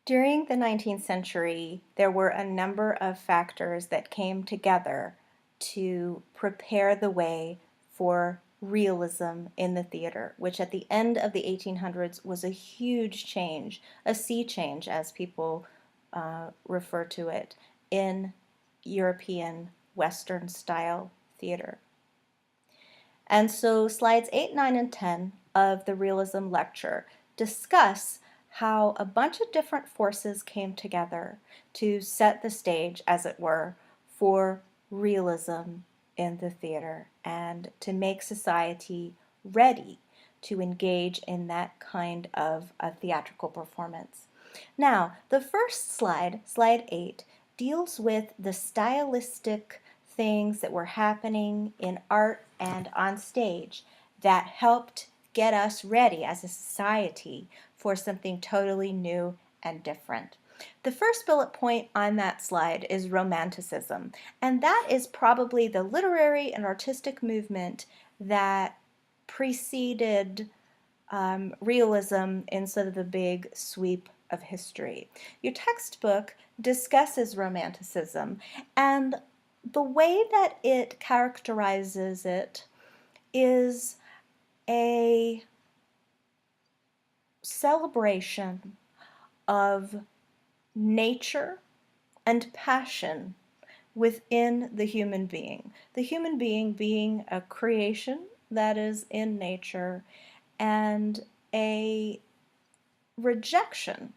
During the 19th century, there were a number of factors that came together to prepare the way for realism in the theater, which at the end of the 1800s was a huge change, a sea change, as people refer to it, in European Western style theater. And so slides 8, 9, and 10 of the realism lecture discuss how a bunch of different forces came together to set the stage, as it were, for realism in the theater and to make society ready to engage in that kind of a theatrical performance. Now, the first slide, slide 8, deals with the stylistic things that were happening in art and on stage that helped get us ready as a society for something totally new and different. The first bullet point on that slide is Romanticism, and that is probably the literary and artistic movement that preceded realism in sort of the big sweep of history. Your textbook discusses Romanticism, and the way that it characterizes it is a celebration of nature and passion within the human being being a creation that is in nature, and a rejection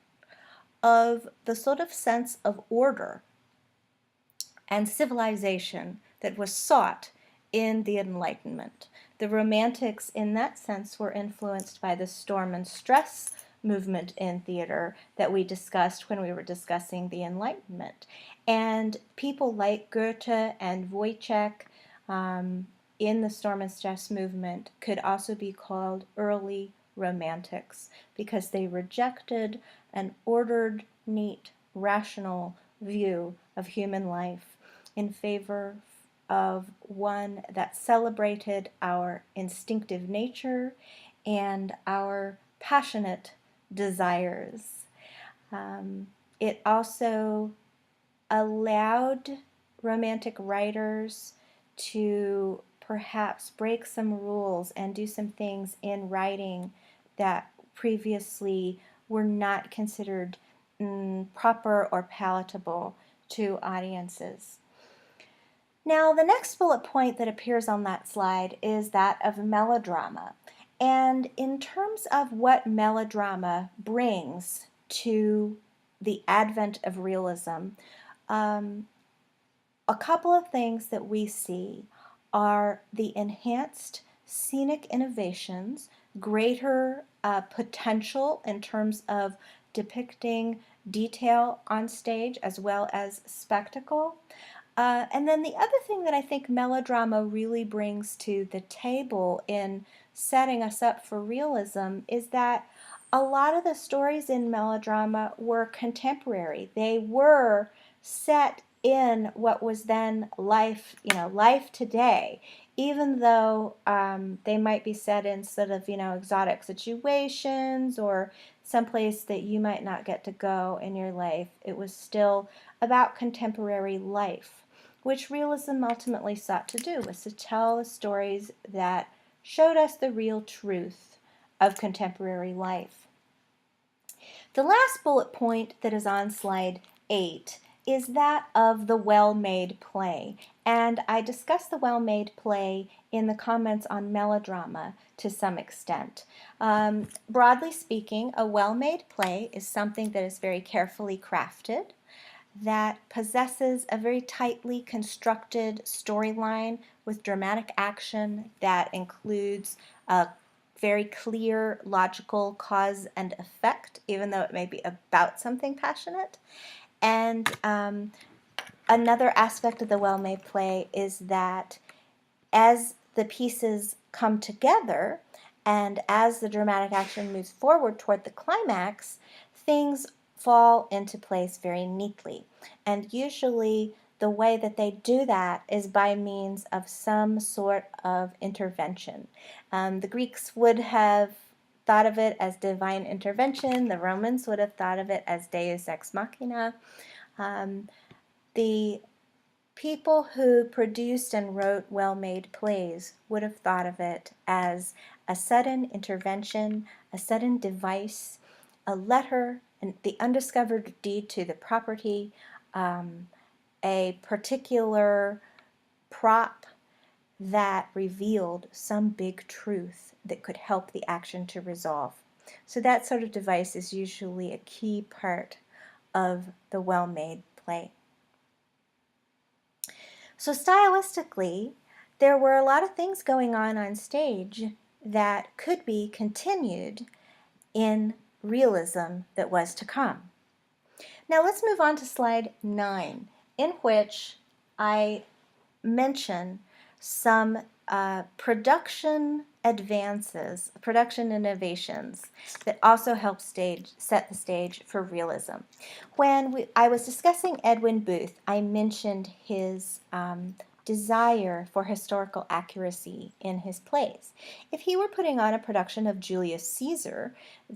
of the sort of sense of order and civilization that was sought in the Enlightenment. The Romantics, in that sense, were influenced by the storm and stress movement in theater that we discussed when we were discussing the Enlightenment. And people like Goethe and Wojciech in the storm and stress movement could also be called early Romantics because they rejected an ordered, neat, rational view of human life in favor of one that celebrated our instinctive nature and our passionate desires. It also allowed Romantic writers to perhaps break some rules and do some things in writing that previously were not considered proper or palatable to audiences. Now, the next bullet point that appears on that slide is that of melodrama. And in terms of what melodrama brings to the advent of realism, a couple of things that we see are the enhanced scenic innovations, greater potential in terms of depicting detail on stage as well as spectacle. And then the other thing that I think melodrama really brings to the table in setting us up for realism is that a lot of the stories in melodrama were contemporary. They were set in what was then life, life today, even though they might be set in sort of, exotic situations or someplace that you might not get to go in your life. It was still about contemporary life, which realism ultimately sought to do, was to tell the stories that showed us the real truth of contemporary life. The last bullet point that is on slide 8 is that of the well-made play. And I discussed the well-made play in the comments on melodrama to some extent. Broadly speaking, a well-made play is something that is very carefully crafted, that possesses a very tightly constructed storyline with dramatic action that includes a very clear, logical cause and effect, even though it may be about something passionate. And another aspect of the well-made play is that as the pieces come together and as the dramatic action moves forward toward the climax, things fall into place very neatly. And usually the way that they do that is by means of some sort of intervention. The Greeks would have thought of it as divine intervention. The Romans would have thought of it as deus ex machina. The people who produced and wrote well-made plays would have thought of it as a sudden intervention, a sudden device, a letter, the undiscovered deed to the property, a particular prop that revealed some big truth that could help the action to resolve. So that sort of device is usually a key part of the well-made play. So stylistically, there were a lot of things going on stage that could be continued in realism that was to come. Now let's move on to slide 9, in which I mention some production advances, production innovations that also help set the stage for realism. When I was discussing Edwin Booth, I mentioned his desire for historical accuracy in his plays. If he were putting on a production of Julius Caesar,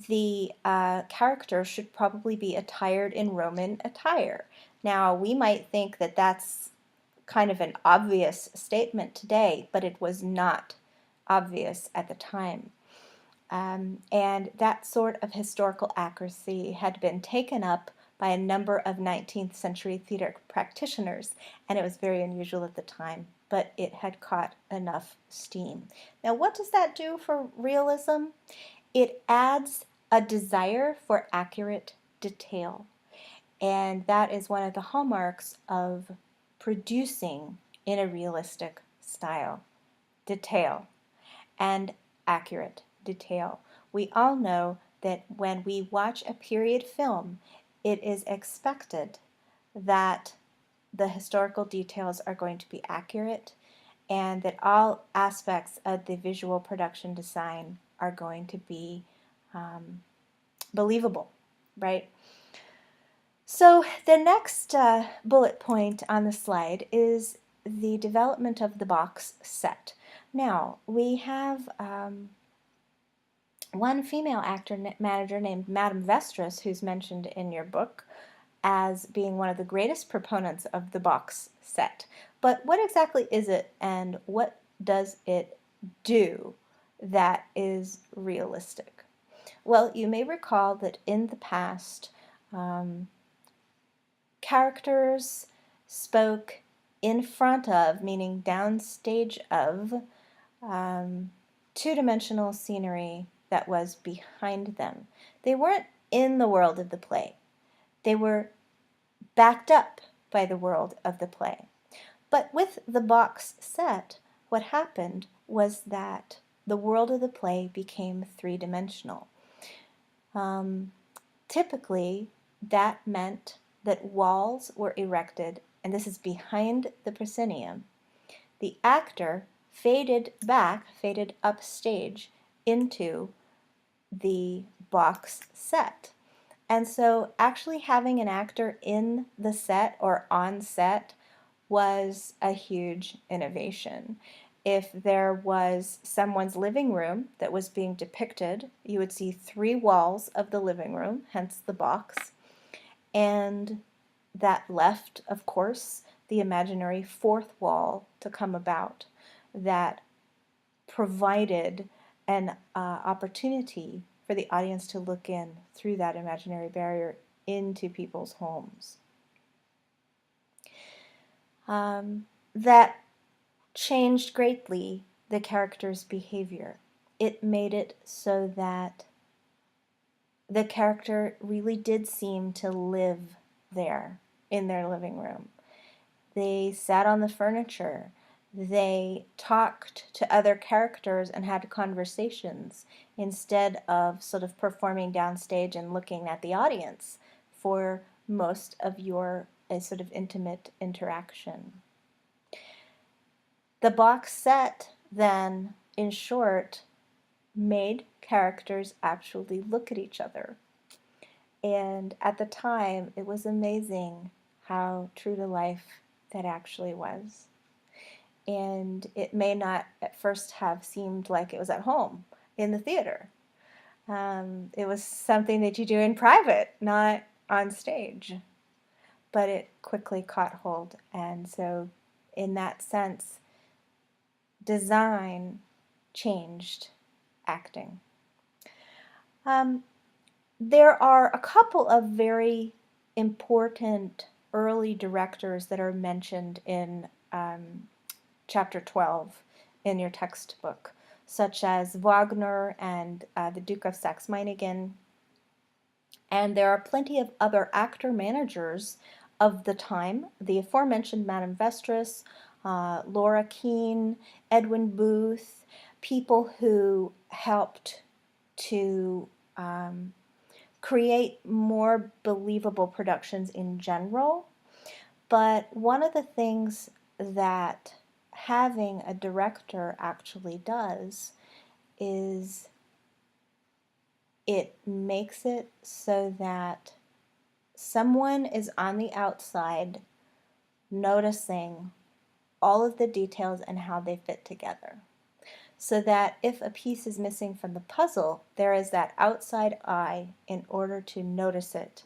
the character should probably be attired in Roman attire. Now, we might think that that's kind of an obvious statement today, but it was not obvious at the time. And that sort of historical accuracy had been taken up by a number of 19th century theater practitioners, and it was very unusual at the time, but it had caught enough steam. Now, what does that do for realism? It adds a desire for accurate detail, and that is one of the hallmarks of producing in a realistic style. Detail and accurate detail. We all know that when we watch a period film, it is expected that the historical details are going to be accurate and that all aspects of the visual production design are going to be believable, right? So the next bullet point on the slide is the development of the box set. Now, we have one female actor manager named Madame Vestris, who's mentioned in your book as being one of the greatest proponents of the box set. But what exactly is it, and what does it do that is realistic? Well, you may recall that in the past, characters spoke in front of, meaning downstage of, two-dimensional scenery that was behind them. They weren't in the world of the play. They were backed up by the world of the play. But with the box set, what happened was that the world of the play became three-dimensional. Typically, that meant that walls were erected, and this is behind the proscenium. The actor faded upstage into the box set. And so actually having an actor in the set or on set was a huge innovation. If there was someone's living room that was being depicted, you would see 3 walls of the living room, hence the box, and that left, of course, the imaginary 4th wall to come about that provided an opportunity for the audience to look in through that imaginary barrier into people's homes. That changed greatly the character's behavior. It made it so that the character really did seem to live there in their living room. They sat on the furniture. They talked to other characters and had conversations instead of sort of performing downstage and looking at the audience for most of your sort of intimate interaction. The box set then, in short, made characters actually look at each other. And at the time, it was amazing how true to life that actually was. And it may not at first have seemed like it was at home in the theater. It was something that you do in private, not on stage. But it quickly caught hold. And so, in that sense, design changed acting. Um, there are a couple of very important early directors that are mentioned in chapter 12 in your textbook, such as Wagner and the Duke of Saxe-Meiningen. And there are plenty of other actor managers of the time, the aforementioned Madame Vestris, Laura Keene, Edwin Booth, people who helped to create more believable productions in general. But one of the things that having a director actually does is it makes it so that someone is on the outside noticing all of the details and how they fit together. So that if a piece is missing from the puzzle, there is that outside eye in order to notice it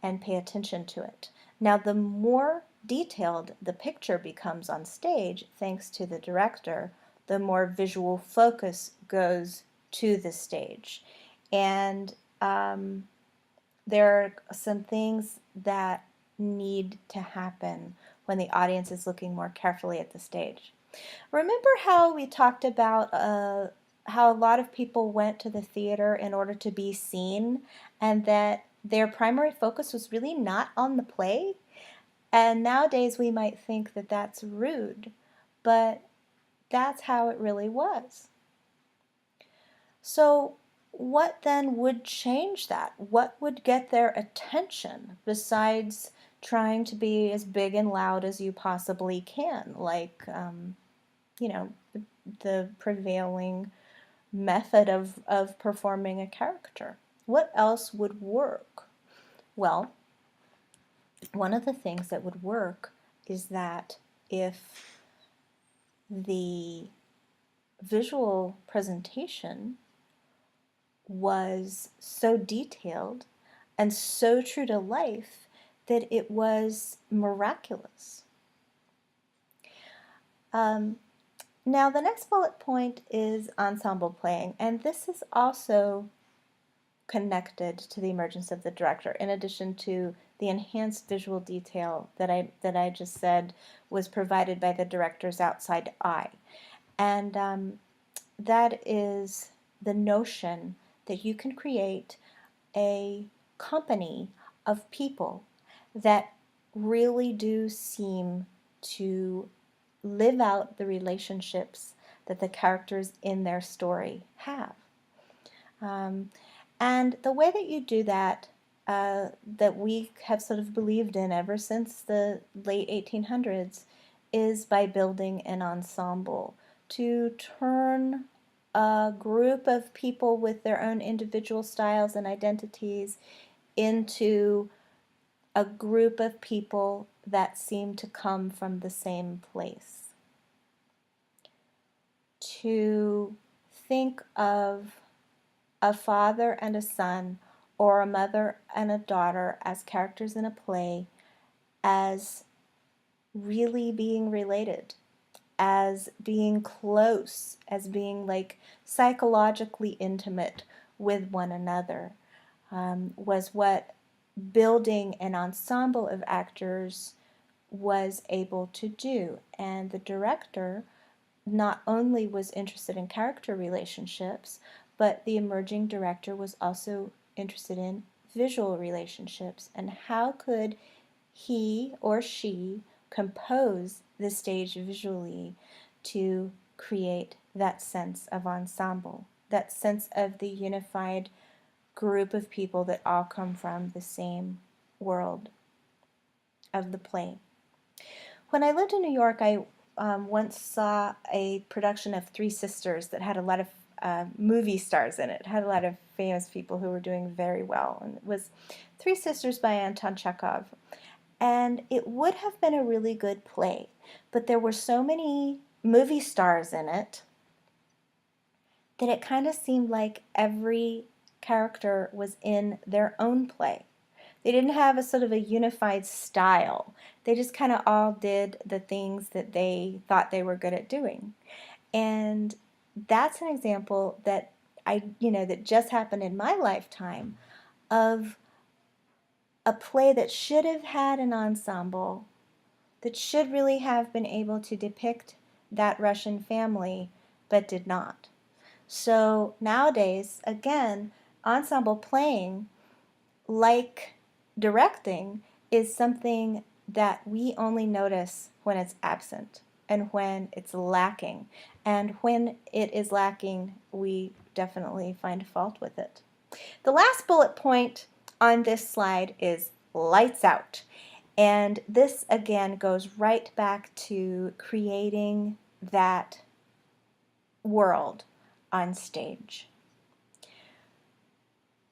and pay attention to it. Now, the more detailed the picture becomes on stage, thanks to the director, the more visual focus goes to the stage. And there are some things that need to happen when the audience is looking more carefully at the stage. Remember how we talked about how a lot of people went to the theater in order to be seen, and that their primary focus was really not on the play? And nowadays we might think that that's rude, but that's how it really was. So what then would change that? What would get their attention besides trying to be as big and loud as you possibly can, like the prevailing method of performing a character? What else would work? Well, one of the things that would work is that if the visual presentation was so detailed and so true to life that it was miraculous. Now, the next bullet point is ensemble playing, and this is also connected to the emergence of the director, in addition to the enhanced visual detail that I just said was provided by the director's outside eye. And that is the notion that you can create a company of people that really do seem to live out the relationships that the characters in their story have. And the way that you do that, that we have sort of believed in ever since the late 1800s, is by building an ensemble to turn a group of people with their own individual styles and identities into a group of people that seem to come from the same place. To think of a father and a son, or a mother and a daughter as characters in a play, as really being related, as being close, as being like psychologically intimate with one another, was what building an ensemble of actors was able to do. And the director not only was interested in character relationships, but the emerging director was also interested in visual relationships, and how could he or she compose the stage visually to create that sense of ensemble, that sense of the unified group of people that all come from the same world of the play. When I lived in New York, I once saw a production of Three Sisters that had a lot of movie stars in it. It had a lot of famous people who were doing very well. And it was Three Sisters by Anton Chekhov. And it would have been a really good play, but there were so many movie stars in it that it kind of seemed like every character was in their own play. They didn't have a sort of a unified style. They just kind of all did the things that they thought they were good at doing. And that's an example that that just happened in my lifetime of a play that should have had an ensemble, that should really have been able to depict that Russian family, but did not. So nowadays, again, ensemble playing, like directing, is something that we only notice when it's absent and when it's lacking. And when it is lacking, we definitely find fault with it. The last bullet point on this slide is lights out. And this again goes right back to creating that world on stage.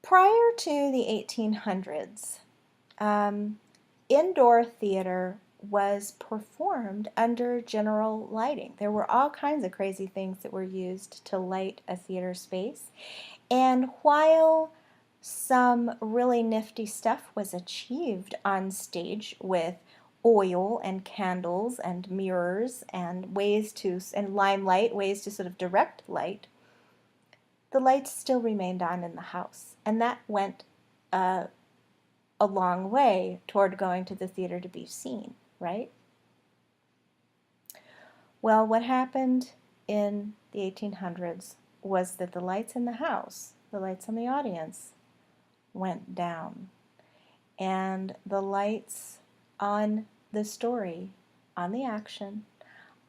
Prior to the 1800s, indoor theater was performed under general lighting. There were all kinds of crazy things that were used to light a theater space. And while some really nifty stuff was achieved on stage with oil and candles and mirrors and limelight, ways to sort of direct light, the lights still remained on in the house. And that went a long way toward going to the theater to be seen, right? Well, what happened in the 1800s was that the lights in the house, the lights on the audience, went down. And the lights on the story, on the action,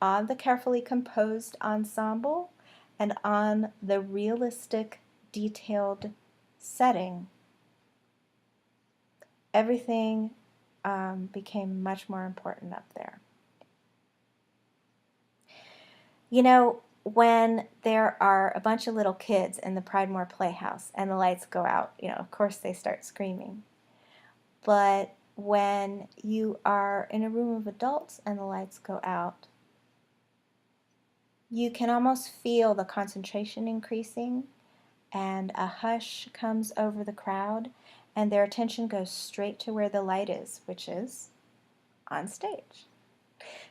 on the carefully composed ensemble, and on the realistic, detailed setting, everything became much more important up there. You know, when there are a bunch of little kids in the Pridemore Playhouse and the lights go out, of course they start screaming. But when you are in a room of adults and the lights go out, you can almost feel the concentration increasing, and a hush comes over the crowd, and their attention goes straight to where the light is, which is on stage.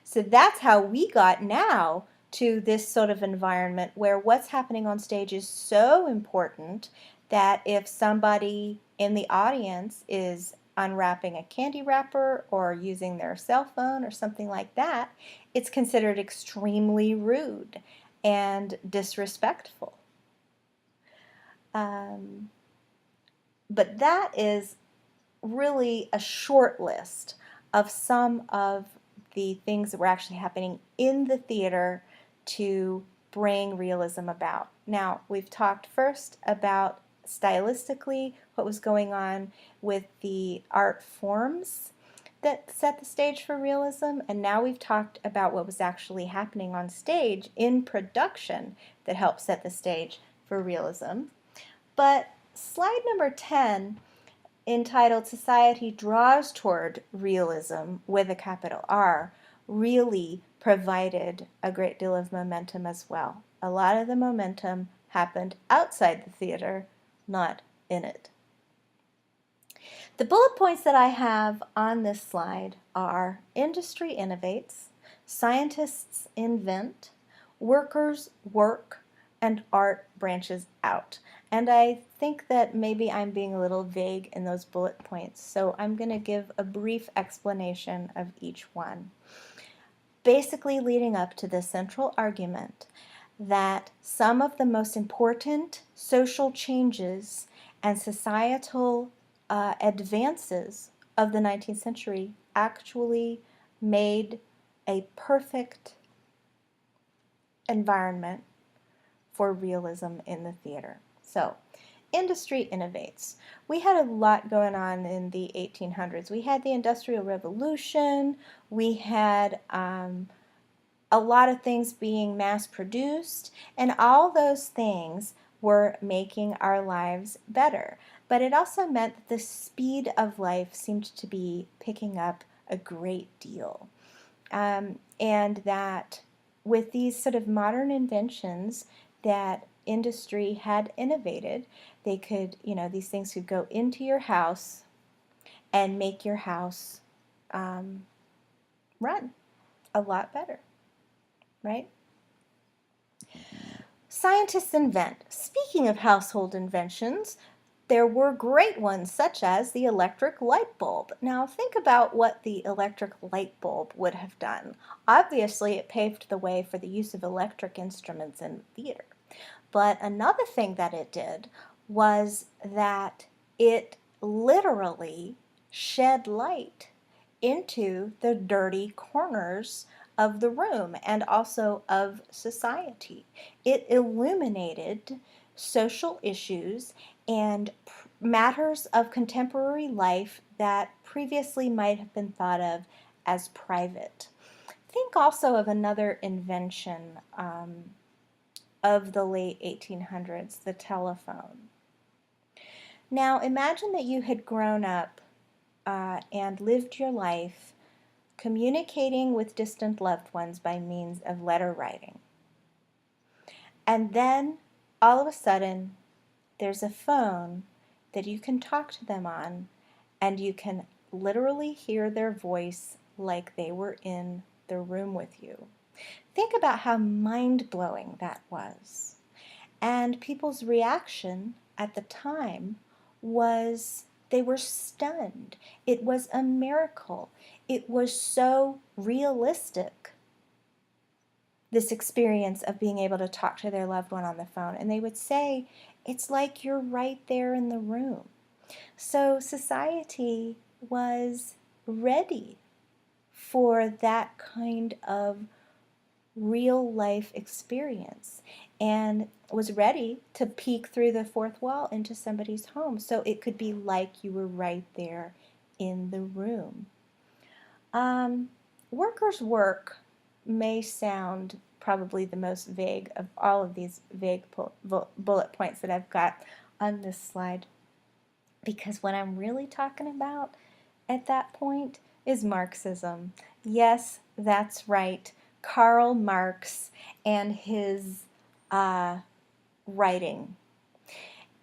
So that's how we got now to this sort of environment where what's happening on stage is so important that if somebody in the audience is unwrapping a candy wrapper or using their cell phone or something like that, it's considered extremely rude and disrespectful. But that is really a short list of some of the things that were actually happening in the theater to bring realism about. Now, we've talked first about stylistically what was going on with the art forms that set the stage for realism, and now we've talked about what was actually happening on stage in production that helped set the stage for realism. But slide number 10, entitled Society Draws Toward Realism with a capital R, really provided a great deal of momentum as well. A lot of the momentum happened outside the theater, not in it. The bullet points that I have on this slide are: industry innovates, scientists invent, workers work, and art branches out. And I think that maybe I'm being a little vague in those bullet points, so I'm going to give a brief explanation of each one. Basically leading up to the central argument that some of the most important social changes and societal advances of the 19th century actually made a perfect environment for realism in the theater. So, industry innovates. We had a lot going on in the 1800s. We had the Industrial Revolution. We had a lot of things being mass produced, and all those things were making our lives better. But it also meant that the speed of life seemed to be picking up a great deal. And that with these sort of modern inventions that industry had innovated. They could, these things could go into your house and make your house run a lot better, right? Scientists invent. Speaking of household inventions, there were great ones such as the electric light bulb. Now think about what the electric light bulb would have done. Obviously, it paved the way for the use of electric instruments in theater. But another thing that it did was that it literally shed light into the dirty corners of the room and also of society. It illuminated social issues and matters of contemporary life that previously might have been thought of as private. Think also of another invention of the late 1800s, the telephone. Now imagine that you had grown up and lived your life communicating with distant loved ones by means of letter writing. And then all of a sudden, there's a phone that you can talk to them on, and you can literally hear their voice like they were in the room with you. Think about how mind-blowing that was. And people's reaction at the time was they were stunned. It was a miracle. It was so realistic, this experience of being able to talk to their loved one on the phone. And they would say, it's like you're right there in the room. So society was ready for that kind of real life experience and was ready to peek through the fourth wall into somebody's home so it could be like you were right there in the room. Workers' work may sound probably the most vague of all of these vague bullet points that I've got on this slide, because what I'm really talking about at that point is Marxism. Yes, that's right. Karl Marx and his writing.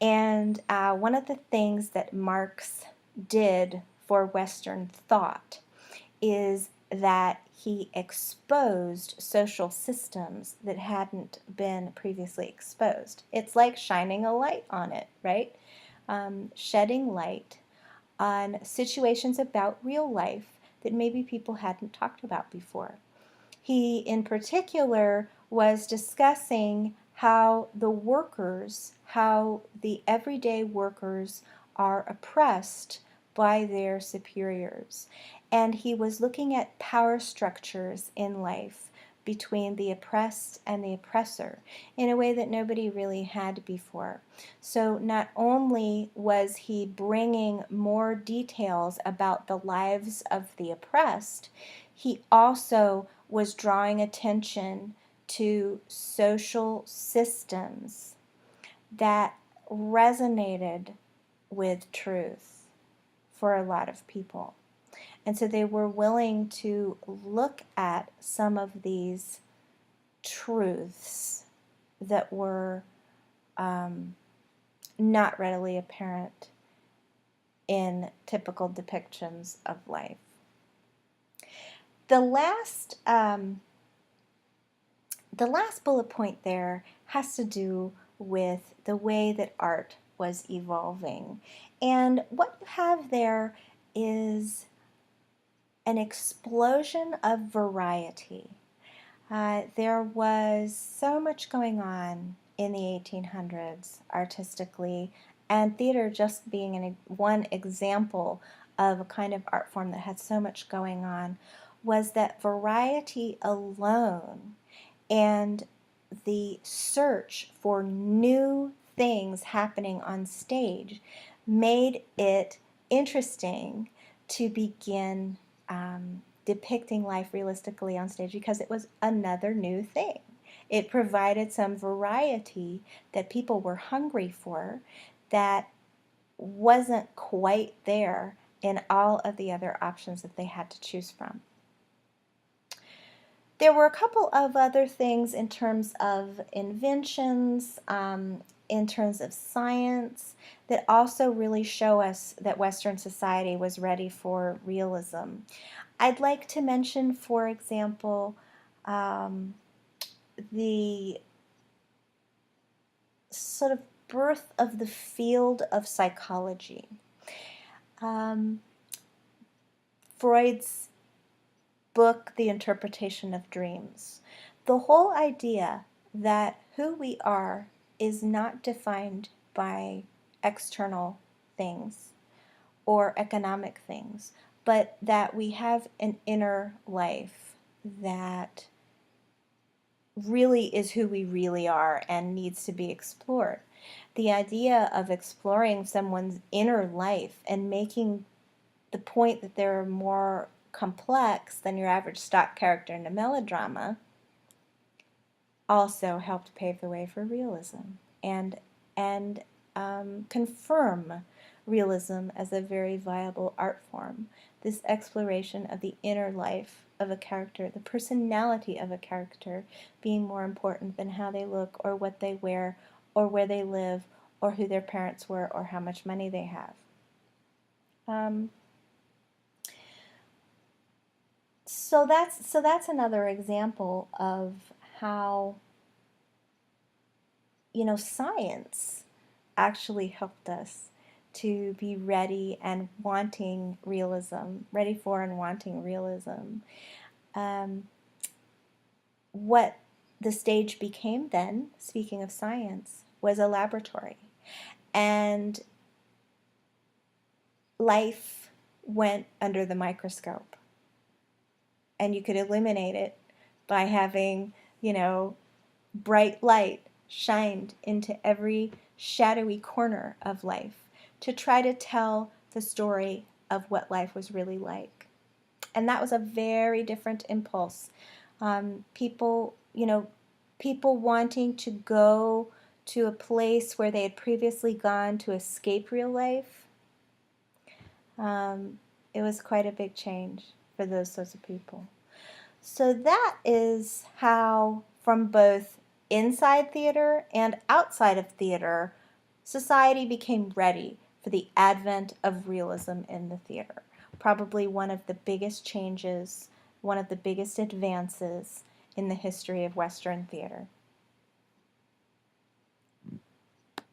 And one of the things that Marx did for Western thought is that he exposed social systems that hadn't been previously exposed. It's like shining a light on it, right? Shedding light on situations about real life that maybe people hadn't talked about before. He, in particular, was discussing how the workers, how the everyday workers are oppressed by their superiors. And he was looking at power structures in life between the oppressed and the oppressor in a way that nobody really had before. So not only was he bringing more details about the lives of the oppressed, he also was drawing attention to social systems that resonated with truth for a lot of people. And so they were willing to look at some of these truths that were not readily apparent in typical depictions of life. The last bullet point there has to do with the way that art was evolving. And what you have there is an explosion of variety. There was so much going on in the 1800s artistically, and theater just being one example of a kind of art form that had so much going on, was that variety alone and the search for new things happening on stage made it interesting to begin depicting life realistically on stage, because it was another new thing. It provided some variety that people were hungry for that wasn't quite there in all of the other options that they had to choose from. There were a couple of other things in terms of inventions, in terms of science, that also really show us that Western society was ready for realism. I'd like to mention, for example, the sort of birth of the field of psychology. Freud's book, The Interpretation of Dreams. The whole idea that who we are is not defined by external things or economic things, but that we have an inner life that really is who we really are and needs to be explored. The idea of exploring someone's inner life and making the point that they're more complex than your average stock character in a melodrama also helped pave the way for realism and confirm realism as a very viable art form. This exploration of the inner life of a character, the personality of a character being more important than how they look or what they wear or where they live or who their parents were or how much money they have. So that's another example of how, science actually helped us to be ready and wanting realism, ready for and wanting realism. What the stage became then, speaking of science, was a laboratory. And life went under the microscope. And you could eliminate it by having, bright light shined into every shadowy corner of life to try to tell the story of what life was really like. And that was a very different impulse. People wanting to go to a place where they had previously gone to escape real life. It was quite a big change for those sorts of people. So that is how, from both inside theater and outside of theater, society became ready for the advent of realism in the theater. Probably one of the biggest changes, one of the biggest advances in the history of Western theater.